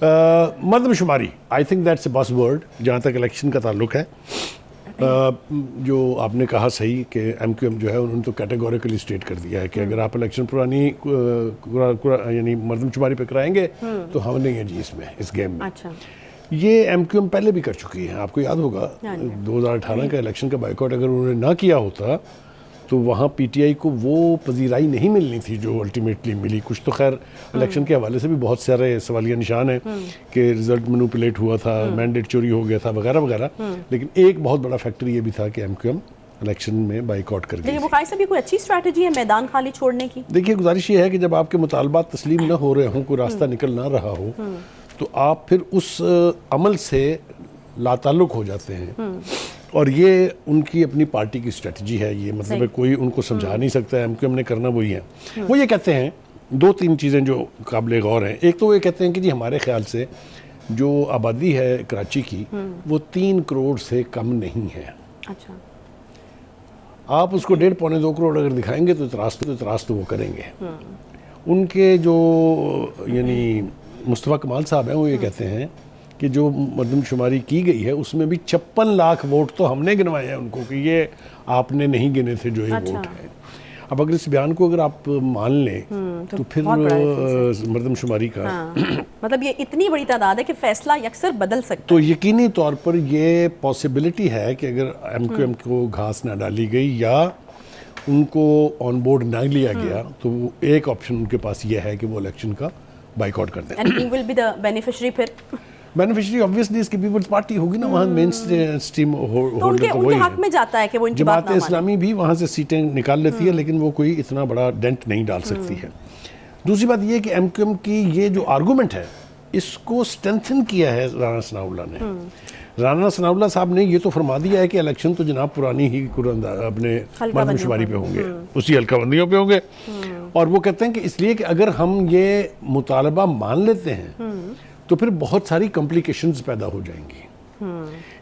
مردم شماری I think that's a بس ورڈ جہاں تک الیکشن کا تعلق ہے. جو آپ نے کہا صحیح کہ ایم کیو ایم جو ہے انہوں نے تو کیٹیگوریکلی اسٹیٹ کر دیا ہے کہ اگر آپ الیکشن پرانی یعنی مردم شماری پہ کرائیں گے تو ہم نہیں ہیں جی اس میں, اس گیم میں. یہ ایم کیو ایم پہلے بھی کر چکی ہے, آپ کو یاد ہوگا 2018 کا الیکشن کا بائیکاٹ اگر انہوں نے نہ کیا ہوتا تو وہاں پی ٹی آئی کو وہ پذیرائی نہیں ملنی تھی جو الٹیمیٹلی ملی. کچھ تو خیر الیکشن کے حوالے سے بھی بہت سارے سوالیہ نشان ہیں کہ رزلٹ مینوپولیٹ ہوا تھا, مینڈیٹ چوری ہو گیا تھا وغیرہ وغیرہ, لیکن ایک بہت بڑا فیکٹر یہ بھی تھا کہ ایم کیو ایم الیکشن میں بائیکاٹ کر گئی. لیکن وہ صاحب یہ کوئی اچھی اسٹریٹجی ہے میدان خالی چھوڑنے کی؟ دیکھیے گزارش یہ ہے کہ جب آپ کے مطالبات تسلیم نہ ہو رہے ہوں, کوئی راستہ نکل نہ رہا ہو, تو آپ پھر اس عمل سے لا تعلق ہو جاتے ہیں, اور یہ ان کی اپنی پارٹی کی اسٹریٹجی ہے. یہ مطلب ہے کوئی ان کو سمجھا نہیں سکتا ہے, ایم کیو ایم نے کرنا وہی ہے. وہ یہ کہتے ہیں 2-3 چیزیں جو قابل غور ہیں. ایک تو وہ یہ کہتے ہیں کہ جی ہمارے خیال سے جو آبادی ہے کراچی کی وہ 3 کروڑ سے کم نہیں ہے. اچھا, آپ اس کو 1.5-2 کروڑ اگر دکھائیں گے تو اعتراض تو وہ کریں گے. ان کے جو یعنی مصطفیٰ کمال صاحب ہیں وہ یہ کہتے ہیں کہ جو مردم شماری کی گئی ہے اس میں بھی 56 لاکھ ووٹ تو ہم نے گنوائے ہیں ان کو, کہ یہ آپ نے نہیں گنے تھے جو یہ ووٹ ہیں. اب اگر اس بیان کو اگر آپ مان لیں تو پھر مردم شماری کا مطلب یہ اتنی بڑی تعداد ہے کہ فیصلہ یکسر بدل سکتا ہے. تو یقینی طور پر یہ پاسبلٹی ہے کہ اگر ایم کیو ایم کو گھاس نہ ڈالی گئی یا ان کو آن بورڈ نہ لیا گیا تو ایک آپشن ان کے پاس یہ ہے کہ وہ الیکشن کا بائیکاٹ کر دیں. And who will be the beneficiary پھر؟ بینیفیشری آبویسلی اس کی پیپلز پارٹی ہوگی نا, وہاں مین اسٹریم ہولڈر تو وہی ان کے حق میں جاتا ہے کہ وہ ان کی بات نہ جماعت اسلامی بھی وہاں سے سیٹیں نکال لیتی ہے, لیکن وہ کوئی اتنا بڑا ڈینٹ نہیں ڈال سکتی ہے. دوسری بات یہ کہ ایم کیو ایم کی یہ جو آرگومنٹ ہے اس کو اسٹرینتھن کیا ہے رانا ثناء اللہ نے. رانا ثناء اللہ صاحب نے یہ تو فرما دیا ہے کہ الیکشن تو جناب پرانی ہی اپنے مردم شماری پہ ہوں گے, اسی حلقہ بندیوں پہ ہوں گے. اور وہ کہتے ہیں کہ اس لیے کہ اگر ہم یہ مطالبہ مان لیتے ہیں تو پھر بہت ساری کمپلیکیشنز پیدا ہو جائیں گی,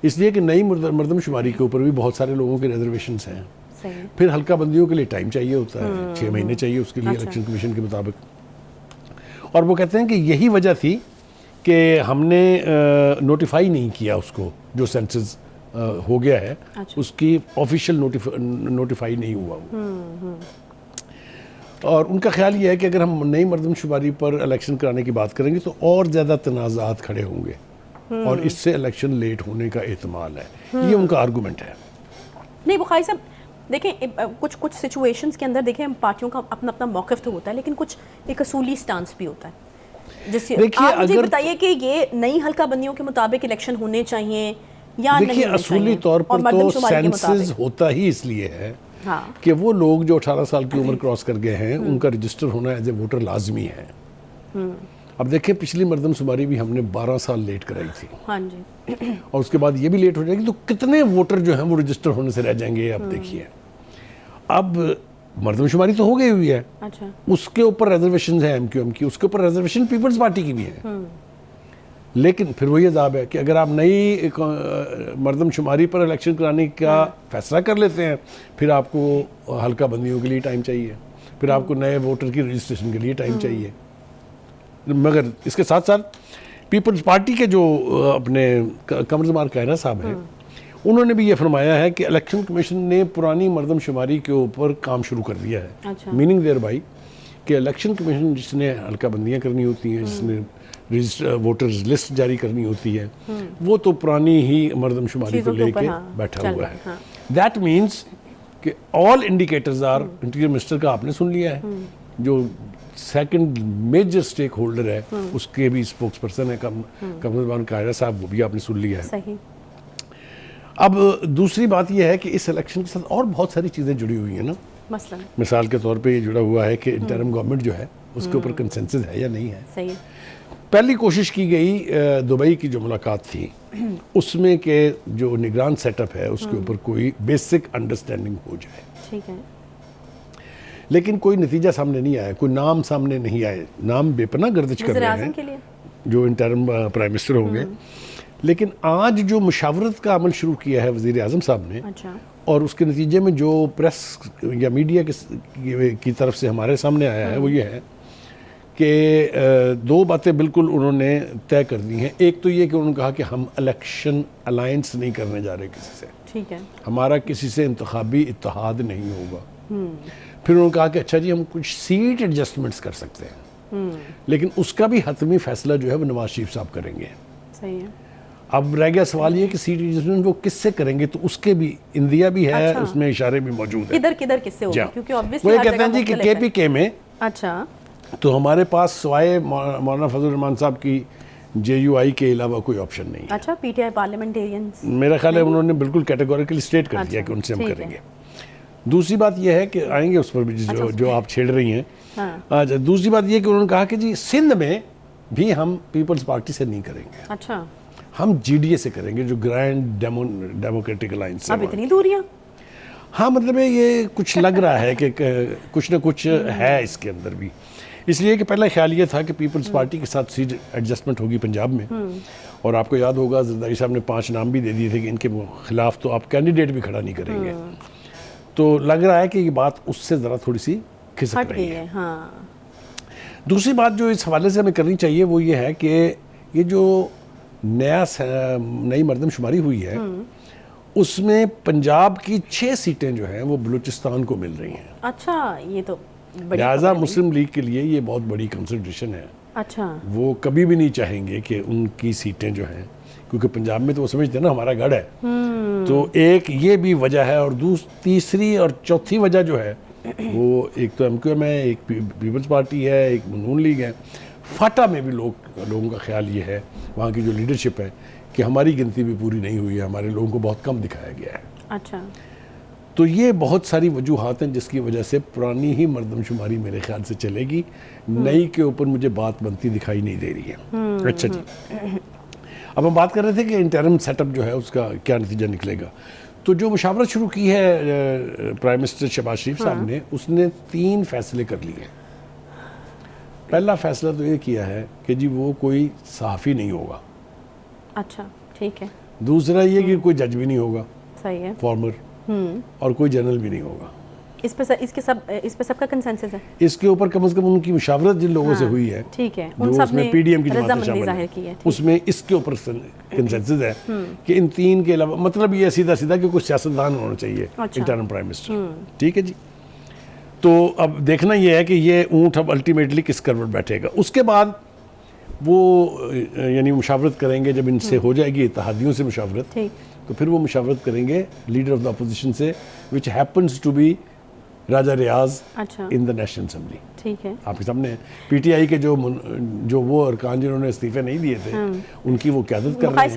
اس لیے کہ نئی مردم شماری کے اوپر بھی بہت سارے لوگوں کے ریزرویشنز ہیں. پھر حلقہ بندیوں کے لیے ٹائم چاہیے ہوتا ہے, 6 مہینے چاہیے اس کے لیے الیکشن کمیشن کے مطابق. اور وہ کہتے ہیں کہ یہی وجہ تھی کہ ہم نے نوٹیفائی نہیں کیا اس کو, جو سینسز ہو گیا ہے اس کی آفیشیل نوٹیفائی نہیں ہوا وہ. اور ان کا خیال یہ ہے کہ اگر ہم نئی مردم شماری پر الیکشن کرانے کی بات کریں گے تو اور زیادہ تنازعات کھڑے ہوں گے اور اس سے الیکشن لیٹ ہونے کا احتمال ہے. یہ ان کا آرگومنٹ ہے. نہیں بخاری صاحب دیکھیں کچھ سچویشنز کے اندر دیکھیں پارٹیوں کا اپنا اپنا موقف تو ہوتا ہے, لیکن کچھ ایک اصولی سٹانس بھی ہوتا ہے. جس آپ مجھے بتائیے کہ یہ نئی حلقہ بندیوں کے مطابق الیکشن ہونے چاہیے یا نہیں ہونے چاہیے؟ اصولی طور پر تو سینسز ہوتا ہی اس لیے ہے کہ وہ لوگ جو 18 سال کی عمر کراس کر گئے ہیں ان کا رجسٹر ہونا ایز اے ووٹر لازمی ہے. اب دیکھیں پچھلی مردم شماری بھی ہم نے 12 سال لیٹ کرائی تھی, اور اس کے بعد یہ بھی لیٹ ہو جائے گی, تو کتنے ووٹر جو ہیں وہ رجسٹر ہونے سے رہ جائیں گے. اب دیکھیے اب مردم شماری تو ہو گئی ہوئی ہے, اس کے اوپر ریزرویشنز ہیں ایم کیو ایم کی, اس کے اوپر ریزرویشن پیپلز پارٹی کی بھی ہے. لیکن پھر وہی عذاب ہے کہ اگر آپ نئی مردم شماری پر الیکشن کرانے کا فیصلہ کر لیتے ہیں پھر آپ کو حلقہ بندیوں کے لیے ٹائم چاہیے, پھر آپ کو نئے ووٹر کی رجسٹریشن کے لیے ٹائم چاہیے. مگر اس کے ساتھ ساتھ پیپلز پارٹی کے جو اپنے قمر زمان قاہرہ صاحب ہیں انہوں نے بھی یہ فرمایا ہے کہ الیکشن کمیشن نے پرانی مردم شماری کے اوپر کام شروع کر دیا ہے. میننگ دیر بائی کہ الیکشن کمیشن جس نے حلقہ بندیاں کرنی ہوتی ہیں, جس نے ووٹرز لسٹ جاری کرنی ہوتی ہے, وہ تو پرانی ہی مردم شماری کو لے کے بیٹھا ہوا ہے. دیٹ مینس کہ آل انڈیکیٹرز آر, انٹیریئر منسٹر کا آپ نے سن لیا ہے, جو سیکنڈ میجر سٹیک ہولڈر ہے اس کے بھی اسپوکس پرسن ہے قمر زمان قاہرہ صاحب, وہ بھی آپ نے سن لیا ہے. اب دوسری بات یہ ہے کہ اس الیکشن کے ساتھ اور بہت ساری چیزیں جڑی ہوئی ہیں نا. مثال کے طور پہ یہ جڑا ہوا ہے کہ انٹرم گورنمنٹ جو ہے اس کے اوپر کنسنسس ہے یا نہیں ہے. پہلی کوشش کی گئی دبئی کی جو ملاقات تھی اس میں کہ جو نگران سیٹ اپ ہے اس کے اوپر کوئی بیسک انڈرسٹینڈنگ ہو جائے. ٹھیک ہے, لیکن کوئی نتیجہ سامنے نہیں آیا, کوئی نام سامنے نہیں آئے. نام بے پناہ گردش کر رہے ہیں جو انٹرم پرائم منسٹر ہوں گے, لیکن آج جو مشاورت کا عمل شروع کیا ہے وزیر اعظم صاحب نے, اور اس کے نتیجے میں جو پریس یا میڈیا کی طرف سے ہمارے سامنے آیا ہے وہ یہ ہے کہ دو باتیں بالکل انہوں نے طے کر دی ہیں. ایک تو یہ کہ انہوں نے کہا کہ ہم الیکشن الائنس نہیں کرنے جا رہے کسی سے, ٹھیک ہے, ہمارا کسی سے انتخابی اتحاد نہیں ہوگا. پھر انہوں نے کہا کہ اچھا جی ہم کچھ سیٹ ایڈجسٹمنٹس کر سکتے ہیں, لیکن اس کا بھی حتمی فیصلہ جو ہے وہ نواز شریف صاحب کریں گے. صحیح ہے. اب رہ گیا سوال یہ کہ سیٹ ایڈجسٹمنٹ وہ کس سے کریں گے, تو اس کے بھی اندیا بھی ہے, اس میں اشارے بھی موجود ہیں. کدھر کس سے ہوگا, کیونکہ obviously وہ یہ کہتے ہیں جی کہ کے پی کے میں اچھا تو ہمارے پاس سوائے مولانا فضل الرحمان صاحب کی جے یو آئی کے علاوہ کوئی آپشن نہیں ہے. اچھا, پی ٹی آئی پارلیمنٹیرینز میرا خیال ہے انہوں نے بالکل کیٹیگوریکلی اسٹیٹ کر دیا کہ ان سے ہم کریں گے. دوسری بات یہ ہے کہ آئیں گے اس پر بھی جو آپ چھیڑ رہی ہیں. دوسری بات یہ کہ انہوں نے کہا کہ جی سندھ میں بھی ہم پیپلز پارٹی سے نہیں کریں گے, اچھا ہم جی ڈی اے سے کریں گے, جو گرینڈ ڈیموکریٹک الائنس. اب اتنی دوریاں. ہاں مطلب یہ کچھ لگ رہا ہے کہ کچھ نہ کچھ ہے اس کے اندر بھی. اس لیے کہ پہلا خیال یہ تھا کہ پیپلز پارٹی کے ساتھ سیٹ ایڈجسٹمنٹ ہوگی پنجاب میں, اور آپ کو یاد ہوگا زرداری صاحب نے 5 نام بھی دے دیے تھے کہ ان کے خلاف تو آپ کینڈیڈیٹ بھی کھڑا نہیں کریں گے. تو لگ رہا ہے کہ یہ بات اس سے ذرا تھوڑی سی کھسک رہی ہے. دوسری بات جو اس حوالے سے ہمیں کرنی چاہیے وہ یہ ہے کہ یہ جو نئی مردم شماری ہوئی ہے اس میں پنجاب کی 6 سیٹیں جو ہیں وہ بلوچستان کو مل رہی ہیں. اچھا, یہ تو لہٰذا مسلم لیگ کے لیے یہ بہت بڑی کنسیڈریشن ہے. اچھا, وہ کبھی بھی نہیں چاہیں گے کہ ان کی سیٹیں جو ہیں, کیونکہ پنجاب میں تو وہ سمجھتے ہیں نا ہمارا گڑھ ہے, تو ایک یہ بھی وجہ ہے. اور تیسری اور چوتھی وجہ جو ہے وہ ایک تو ایم کیو ایم ہے, ایک پیپلز پارٹی ہے, ایک نون لیگ ہے. فاٹا میں بھی لوگوں کا خیال یہ ہے, وہاں کی جو لیڈرشپ ہے, کہ ہماری گنتی بھی پوری نہیں ہوئی ہے, ہمارے لوگوں کو بہت کم دکھایا گیا ہے. اچھا, تو یہ بہت ساری وجوہات ہیں جس کی وجہ سے پرانی ہی مردم شماری میرے خیال سے چلے گی. نئی کے اوپر مجھے بات بنتی دکھائی نہیں دے رہی ہے. اچھا جی, اب ہم بات کر رہے تھے کہ انٹرم سیٹ اپ جو ہے اس کا کیا نتیجہ نکلے گا. تو جو مشاورت شروع کی ہے پرائم منسٹر شہباز شریف صاحب نے, اس نے 3 فیصلے کر لیے ہیں. پہلا فیصلہ تو یہ کیا ہے کہ جی وہ کوئی صحافی نہیں ہوگا. اچھا, ٹھیک ہے. دوسرا یہ کہ کوئی جج بھی نہیں ہوگا, صحیح ہے, فارمر, اور کوئی جنرل بھی نہیں ہوگا. اس پہ سب کا کنسنسس ہے. اس کے اوپر کم از کم ان کی مشاورت جن لوگوں سے ہوئی ہے, ٹھیک ہے, جو اس میں پی ڈی ایم کی جماعتیں شامل ہیں, اس میں اس کے اوپر کنسنسس ہے کہ ان 3 کے علاوہ, مطلب یہ سیدھا کہ کوئی سیاستدان ہونا چاہیے انٹرم پرائم منسٹر. ٹھیک ہے جی. تو اب دیکھنا یہ ہے کہ یہ اونٹ اب الٹیمیٹلی کس کروٹ بیٹھے گا. اس کے بعد وہ یعنی مشاورت کریں گے, جب ان سے ہو جائے گی اتحادیوں سے مشاورت, تو پھر وہ مشاورت کریں گے لیڈر آف دا اپوزیشن سے, which happens to be Raja Riaz in the national assembly. ٹھیک ہے, آپ کے سامنے پی ٹی آئی کے جو وہ ارکان جنہوں نے استعفے نہیں دیے تھے ان کی وہ قیادت کر رہے ہیں.